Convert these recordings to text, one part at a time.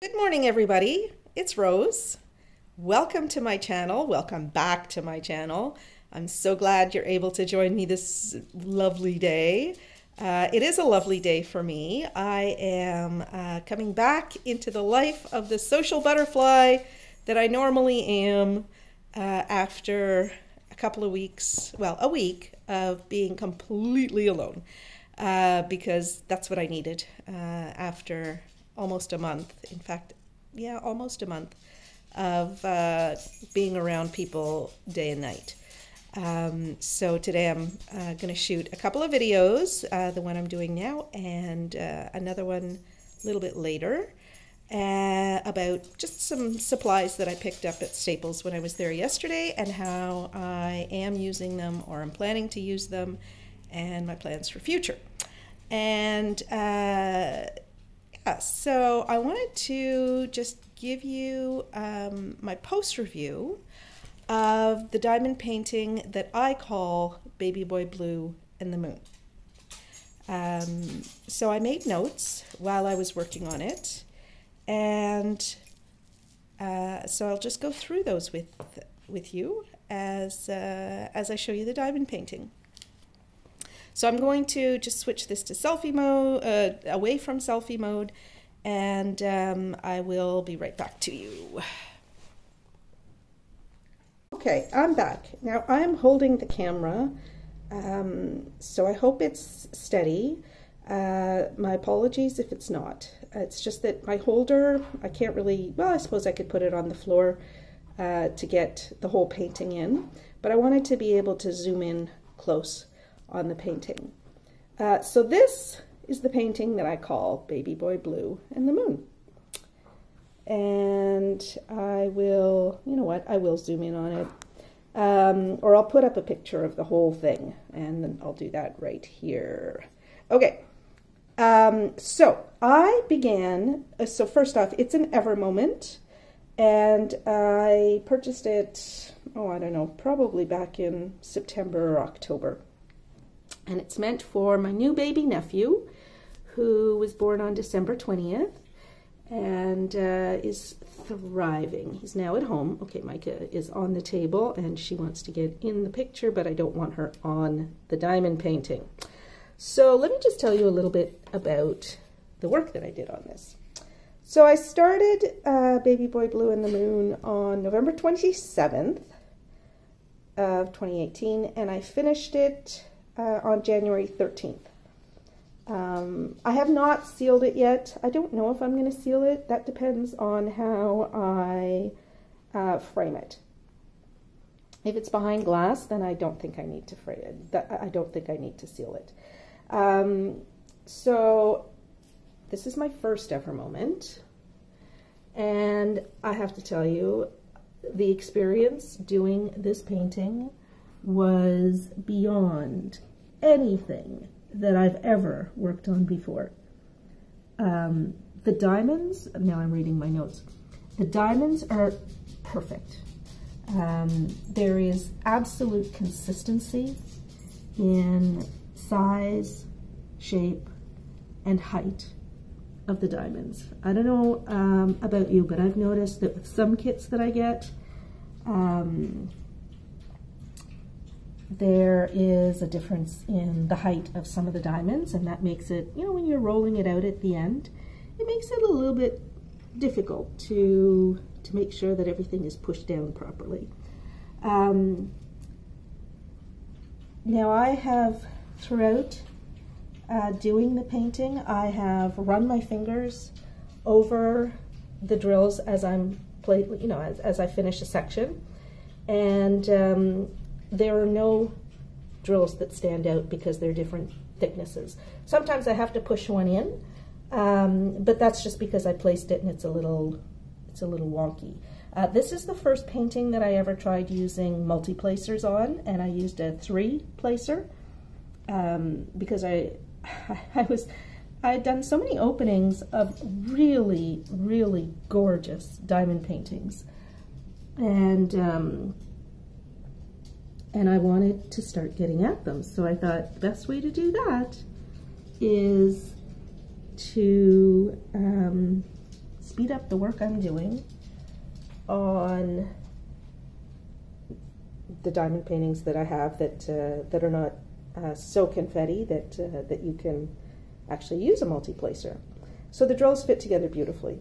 Good morning, everybody. It's Rose. Welcome to my channel. Welcome back to my channel. I'm so glad you're able to join me this lovely day. It is a lovely day for me. I am coming back into the life of the social butterfly that I normally am after a couple of weeks, well, a week of being completely alone because that's what I needed after almost a month. In fact, yeah, almost a month of being around people day and night. So today I'm going to shoot a couple of videos, the one I'm doing now and another one a little bit later, about just some supplies that I picked up at Staples when I was there yesterday and how I am using them or I'm planning to use them and my plans for future. And so I wanted to just give you my post review of the diamond painting that I call Baby Boy Blue and the Moon. So I made notes while I was working on it, and so I'll just go through those with you as I show you the diamond painting. So I'm going to just switch this to selfie mode, away from selfie mode, and I will be right back to you. Okay, I'm back. Now I'm holding the camera, so I hope it's steady. My apologies if it's not. It's just that my holder, I can't really, well, I suppose I could put it on the floor to get the whole painting in, but I wanted to be able to zoom in close on the painting. So this is the painting that I call Baby Boy Blue and the Moon. And I will, you know what, I will zoom in on it. Or I'll put up a picture of the whole thing, and then I'll do that right here. Okay, so I began, so first off, it's an Evermoment, and I purchased it, oh, I don't know, probably back in September or October. And it's meant for my new baby nephew, who was born on December 20th and is thriving. He's now at home. Okay, Micah is on the table and she wants to get in the picture, but I don't want her on the diamond painting. So let me just tell you a little bit about the work that I did on this. So I started Baby Boy Blue and the Moon on November 27th of 2018, and I finished it on January 13th. I have not sealed it yet. I don't know if I'm going to seal it. That depends on how I frame it. If it's behind glass, then I don't think I need to frame it. I don't think I need to seal it. So this is my first Evermoment, and I have to tell you, the experience doing this painting was beyond anything that I've ever worked on before. The diamonds, now I'm reading my notes, the diamonds are perfect. There is absolute consistency in size, shape, and height of the diamonds. I don't know about you, but I've noticed that with some kits that I get, there is a difference in the height of some of the diamonds, and that makes it, you know, when you're rolling it out at the end, it makes it a little bit difficult to make sure that everything is pushed down properly. Now I have, throughout doing the painting, I have run my fingers over the drills as I'm you know, as I finish a section, and there are no drills that stand out because they're different thicknesses. Sometimes I have to push one in, but that's just because I placed it and it's a little wonky. This is the first painting that I ever tried using multi-placers on, and I used a 3-placer because I had done so many openings of really, really gorgeous diamond paintings, and I wanted to start getting at them. So I thought the best way to do that is to speed up the work I'm doing on the diamond paintings that I have that are not so confetti that you can actually use a multi-placer. So the drills fit together beautifully.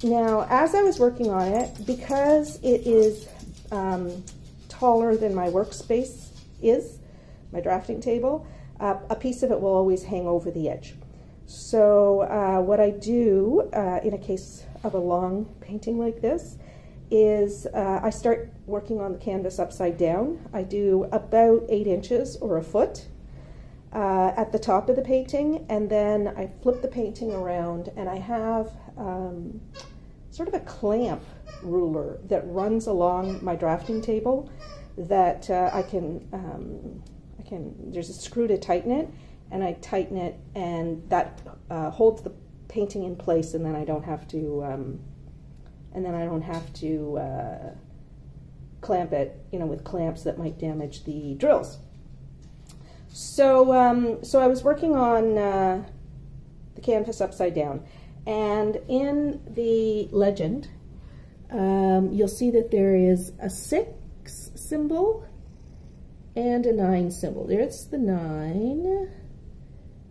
Now, as I was working on it, because it is taller than my workspace is, my drafting table, a piece of it will always hang over the edge. So what I do in a case of a long painting like this is I start working on the canvas upside down. I do about 8 inches or a foot at the top of the painting, and then I flip the painting around, and I have sort of a clamp ruler that runs along my drafting table that I can, there's a screw to tighten it, and I tighten it, and that holds the painting in place, and then I don't have to clamp it, with clamps that might damage the drills. So, so I was working on the canvas upside down, and in the legend, you'll see that there is a 6 symbol and a 9 symbol. There's the 9.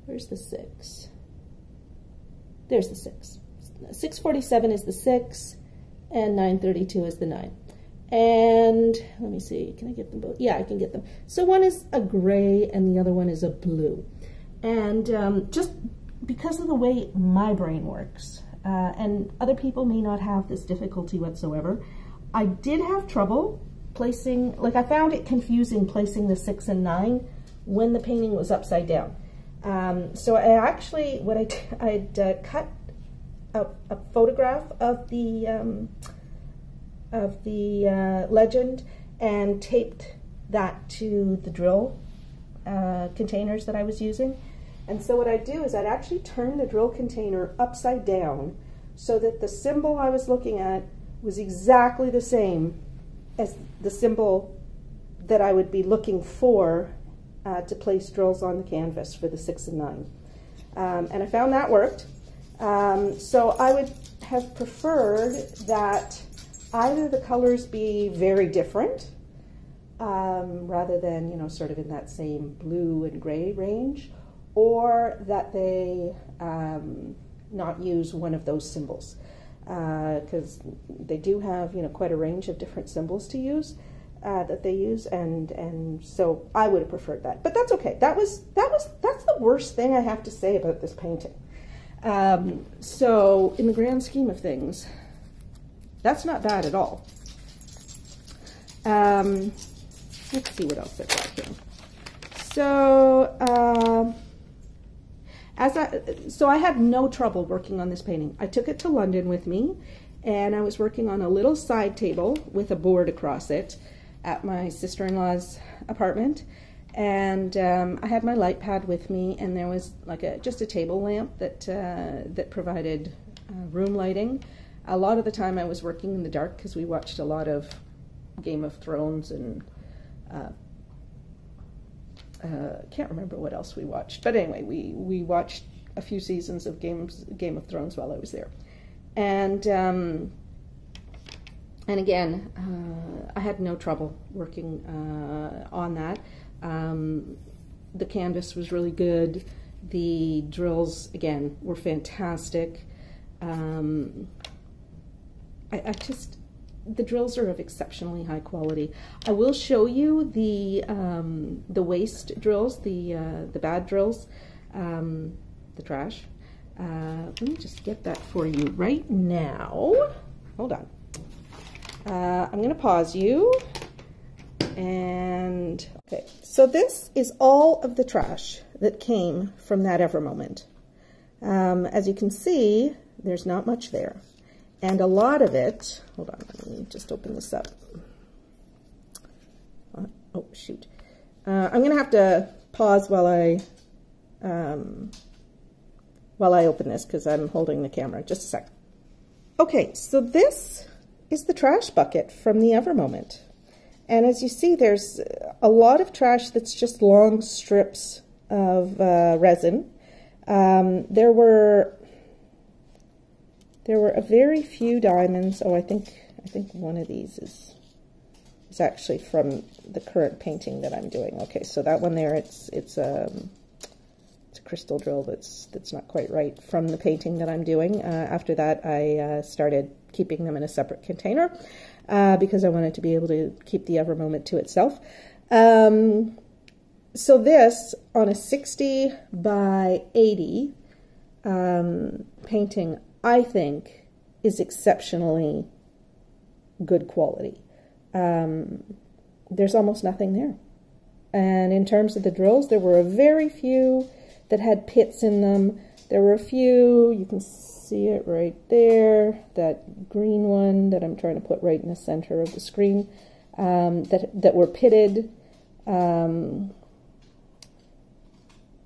Where's the 6? There's the 6. 647 is the 6, and 932 is the 9. And let me see, can I get them both? Yeah, I can get them. So one is a gray and the other one is a blue. And just because of the way my brain works, and other people may not have this difficulty whatsoever, I did have trouble placing, like I found it confusing placing the 6 and 9 when the painting was upside down. So I actually, what I'd cut a photograph of the legend and taped that to the drill containers that I was using. And so what I'd do is I'd actually turn the drill container upside down so that the symbol I was looking at was exactly the same as the symbol that I would be looking for to place drills on the canvas for the 6 and 9. And I found that worked. So I would have preferred that either the colors be very different, rather than, sort of in that same blue and gray range, or that they not use one of those symbols, because they do have, quite a range of different symbols to use, that they use, and so I would have preferred that. But that's okay. That's the worst thing I have to say about this painting. So in the grand scheme of things, that's not bad at all. Let's see what else I've got here. So, so I had no trouble working on this painting. I took it to London with me, and I was working on a little side table with a board across it at my sister-in-law's apartment. And I had my light pad with me, and there was like just a table lamp that provided room lighting. A lot of the time I was working in the dark because we watched a lot of Game of Thrones, and can't remember what else we watched. But anyway, we watched a few seasons of Game of Thrones while I was there. And again, I had no trouble working on that. The canvas was really good. The drills, again, were fantastic. The drills are of exceptionally high quality. I will show you the waste drills, the bad drills, the trash. Let me just get that for you right now. Hold on. I'm going to pause you. And okay, so this is all of the trash that came from that Evermoment. As you can see, there's not much there. And a lot of it, hold on, let me just open this up. Oh, shoot. I'm going to have to pause while I open this because I'm holding the camera. Just a sec. Okay, so this is the trash bucket from the Evermoment. And as you see, there's a lot of trash that's just long strips of resin. There were a very few diamonds. Oh, I think one of these is actually from the current painting that I'm doing. Okay, so that one there, it's a crystal drill that's not quite right from the painting that I'm doing. After that, I started keeping them in a separate container because I wanted to be able to keep the Ever Moment to itself. So this, on a 60 by 80 painting, I think is exceptionally good quality. There's almost nothing there. And in terms of the drills, there were a very few that had pits in them. There were a few, you can see it right there, that green one that I'm trying to put right in the center of the screen, that were pitted,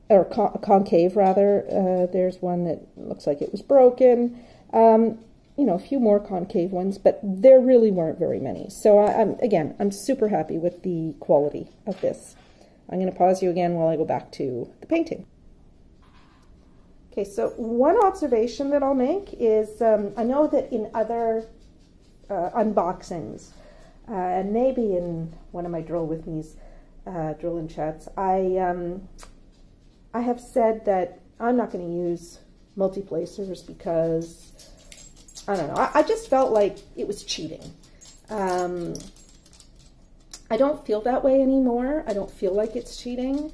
or concave rather. There's one that looks like it was broken. You know, a few more concave ones, but there really weren't very many. So I'm super happy with the quality of this. I'm going to pause you again while I go back to the painting. Okay, so one observation that I'll make is I know that in other unboxings, and maybe in one of my Drill With Me's drill and chats, I have said that I'm not going to use multi-placers because, I don't know, I just felt like it was cheating. I don't feel that way anymore. I don't feel like it's cheating.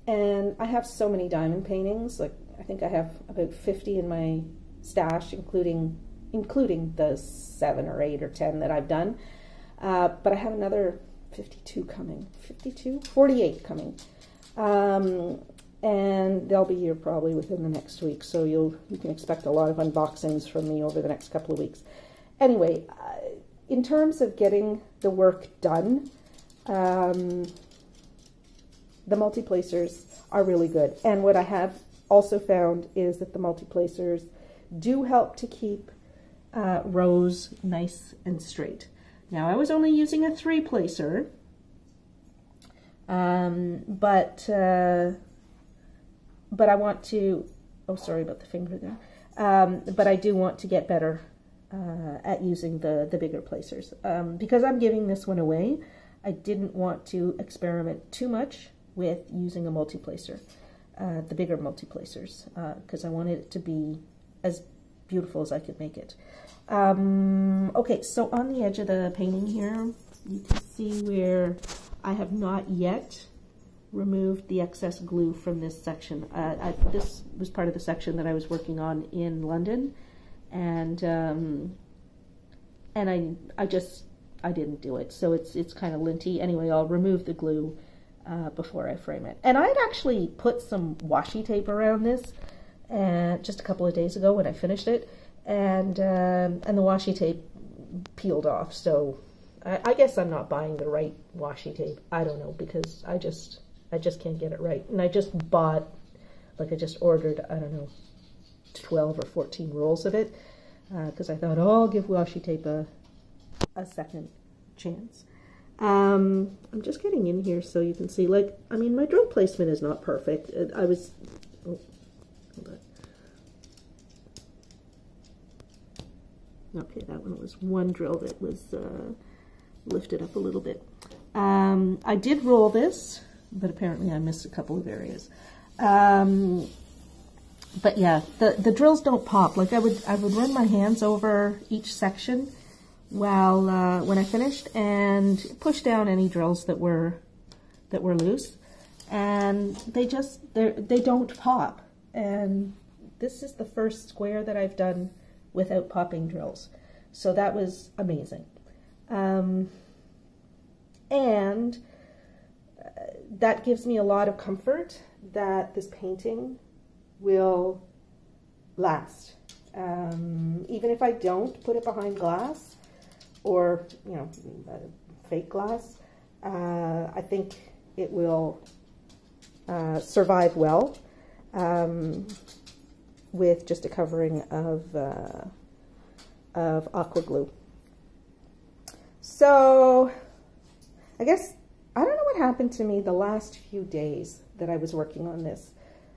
And I have so many diamond paintings. Like, I think I have about 50 in my stash, including the 7 or 8 or 10 that I've done. But I have another 52 coming. 48 coming. And they'll be here probably within the next week, so you can expect a lot of unboxings from me over the next couple of weeks. Anyway, in terms of getting the work done, the multi-placers are really good. And what I have also found is that the multi-placers do help to keep rows nice and straight. Now, I was only using a 3-placer, but I want to, oh, sorry about the finger there, but I do want to get better at using the bigger placers. Because I'm giving this one away, I didn't want to experiment too much with using a multi-placer, the bigger multi-placers, because I wanted it to be as beautiful as I could make it. Okay, so on the edge of the painting here, you can see where I have not yet removed the excess glue from this section. This was part of the section that I was working on in London, and I didn't do it, so it's kind of linty. Anyway, I'll remove the glue before I frame it. And I'd actually put some washi tape around this just a couple of days ago when I finished it, and the washi tape peeled off. So I guess I'm not buying the right washi tape. I don't know, because I just can't get it right. And I just bought, like, I just ordered, I don't know, 12 or 14 rolls of it, because I thought, oh, I'll give washi tape a second chance. I'm just getting in here so you can see, like, I mean, my drill placement is not perfect. I was, oh, hold on. Okay, that one was one drill that was lifted up a little bit. I did roll this, but apparently I missed a couple of areas. But yeah, the drills don't pop. Like, I would run my hands over each section while when I finished, and push down any drills that were loose, and they don't pop. And this is the first square that I've done without popping drills, so that was amazing. And that gives me a lot of comfort that this painting will last. Even if I don't put it behind glass, or, you know, fake glass, I think it will survive well with just a covering of aqua glue. So I guess, I don't know what happened to me the last few days that I was working on this.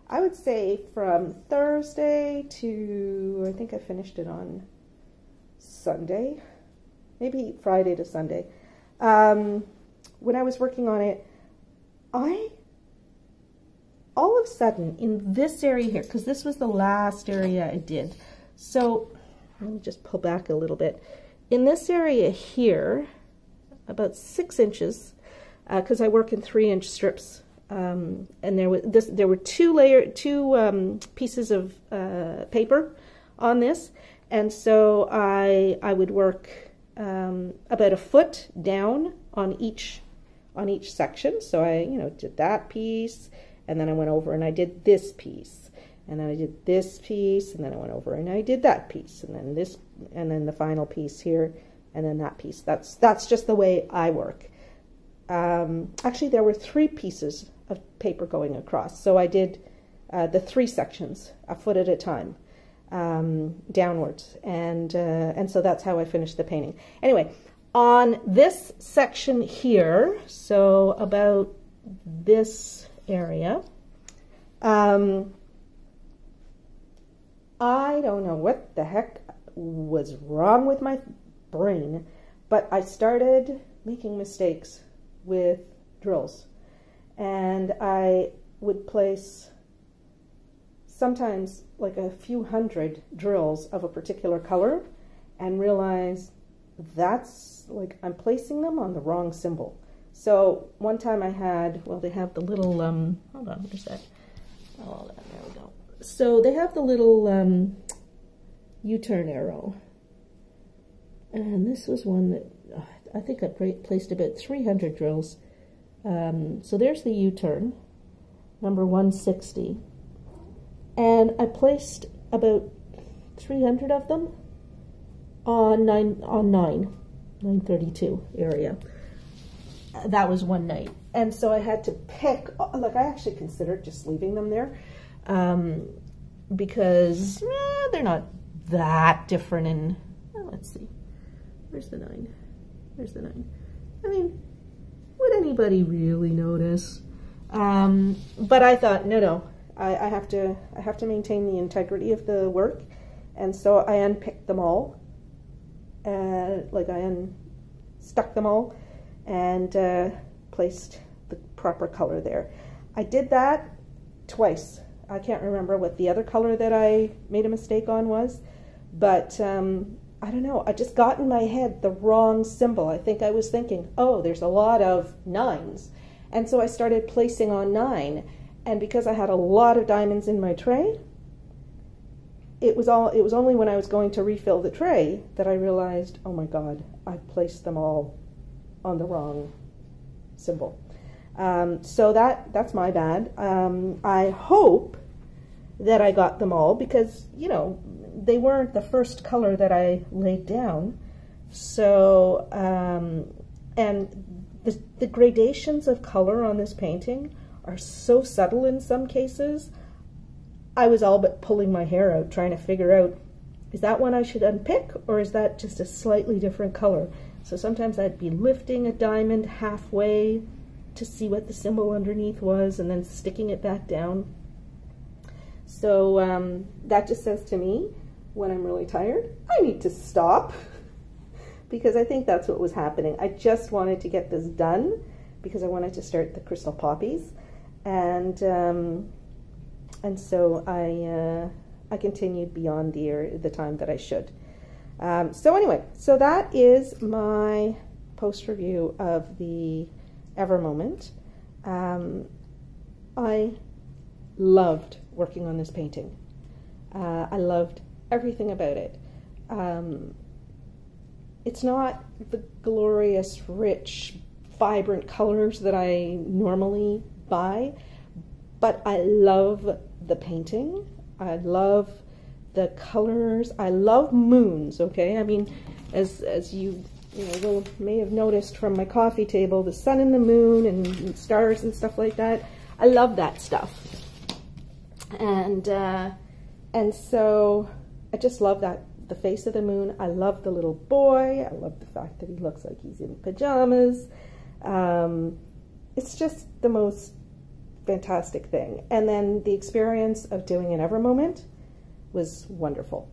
I would say from Thursday to, I think I finished it on Sunday, maybe Friday to Sunday. When I was working on it, all of a sudden in this area here, because this was the last area I did, so let me just pull back a little bit. In this area here, about 6 inches, because I work in 3-inch strips, and there were two pieces of paper on this, and so I would work about a foot down on each section. So I did that piece, and then I went over and I did this piece, and then I did this piece, and then I went over and I did that piece, and then this, and then the final piece here, and then that piece. That's just the way I work. Actually, there were 3 pieces of paper going across, so I did the 3 sections, a foot at a time, downwards, and so that's how I finished the painting. Anyway, on this section here, so about this area, I don't know what the heck was wrong with my brain, but I started making mistakes with drills, and I would place sometimes like a few hundred drills of a particular color and realize that's like I'm placing them on the wrong symbol. So one time I had, well, they have the little hold on, where's that? Oh, there we go. So they have the little U-turn arrow, and this was one that I think I placed about 300 drills. So there's the U-turn, number 160, and I placed about 300 of them on 932 area. That was one night, and so I had to pick. Like, I actually considered just leaving them there, because they're not that different. In let's see, where's the 9? There's the 9. I mean, would anybody really notice? But I thought, no, I have to maintain the integrity of the work, and so I unpicked them all. Like, I unstuck them all and placed the proper color there. I did that twice. I can't remember what the other color that I made a mistake on was, but I don't know, I just got in my head the wrong symbol. I think I was thinking, oh, there's a lot of 9s. And so I started placing on 9, and because I had a lot of diamonds in my tray, it was only when I was going to refill the tray that I realized, oh my God, I've placed them all on the wrong symbol. So that's my bad. I hope that I got them all, because, you know, they weren't the first color that I laid down. So, and the gradations of color on this painting are so subtle in some cases. I was all but pulling my hair out trying to figure out, is that one I should unpick, or is that just a slightly different color? So sometimes I'd be lifting a diamond halfway to see what the symbol underneath was, and then sticking it back down. So that just says to me, when I'm really tired, I need to stop, because I think that's what was happening. I just wanted to get this done because I wanted to start the crystal poppies, and so I continued beyond the time that I should. So anyway, so that is my post review of the Ever Moment. I loved working on this painting. I loved everything about it. It's not the glorious, rich, vibrant colors that I normally buy, but I love the painting. I love the colors. I love moons, okay? I mean, as you may have noticed from my coffee table, the sun and the moon and stars and stuff like that. I love that stuff. And so I just love that, the face of the moon. I love the little boy. I love the fact that he looks like he's in pajamas. It's just the most fantastic thing. And then the experience of doing an EverMoment was wonderful.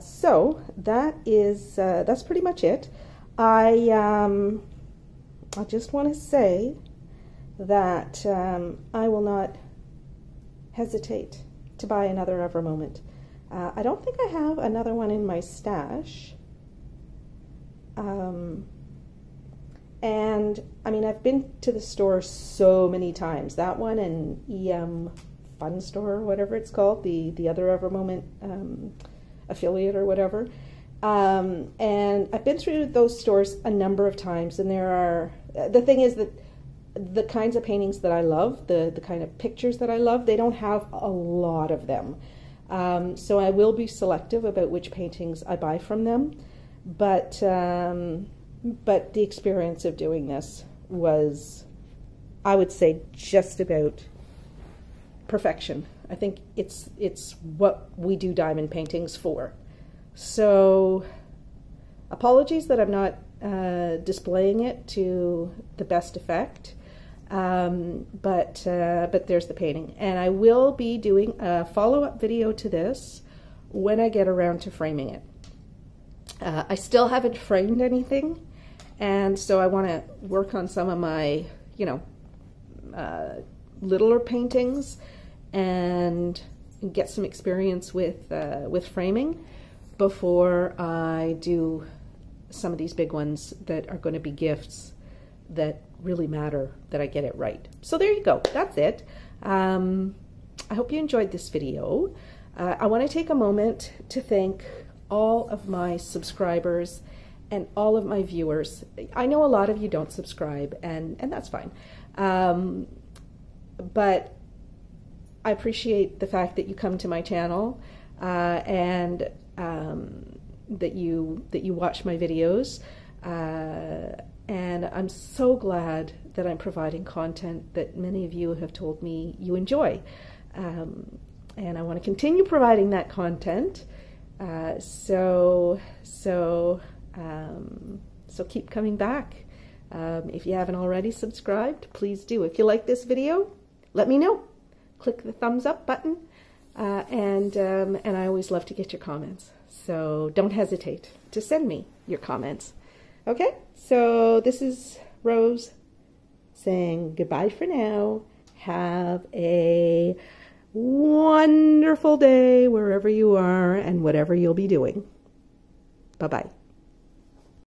So that is that's pretty much it. I just want to say that I will not hesitate to buy another EverMoment. I don't think I have another one in my stash. And I mean, I've been to the store so many times. That one and EM Fun Store, or whatever it's called, the other EverMoment affiliate or whatever. And I've been through those stores a number of times, and there are, the thing is that the kinds of paintings that I love, the kind of pictures that I love, they don't have a lot of them. So I will be selective about which paintings I buy from them, but the experience of doing this was, I would say, just about perfection. I think it's what we do diamond paintings for. So apologies that I'm not displaying it to the best effect, but there's the painting. And I will be doing a follow-up video to this when I get around to framing it. I still haven't framed anything, and so I want to work on some of my, you know, littler paintings and get some experience with framing before I do some of these big ones that are going to be gifts that really matter, that I get it right. So there you go. That's it. I hope you enjoyed this video. I want to take a moment to thank all of my subscribers and all of my viewers. I know a lot of you don't subscribe, and that's fine. But I appreciate the fact that you come to my channel and that you watch my videos. And I'm so glad that I'm providing content that many of you have told me you enjoy. And I want to continue providing that content. So keep coming back. If you haven't already subscribed, please do. If you like this video, let me know. Click the thumbs up button, and I always love to get your comments. So don't hesitate to send me your comments. Okay, so this is Rose saying goodbye for now. Have a wonderful day wherever you are and whatever you'll be doing. Bye-bye.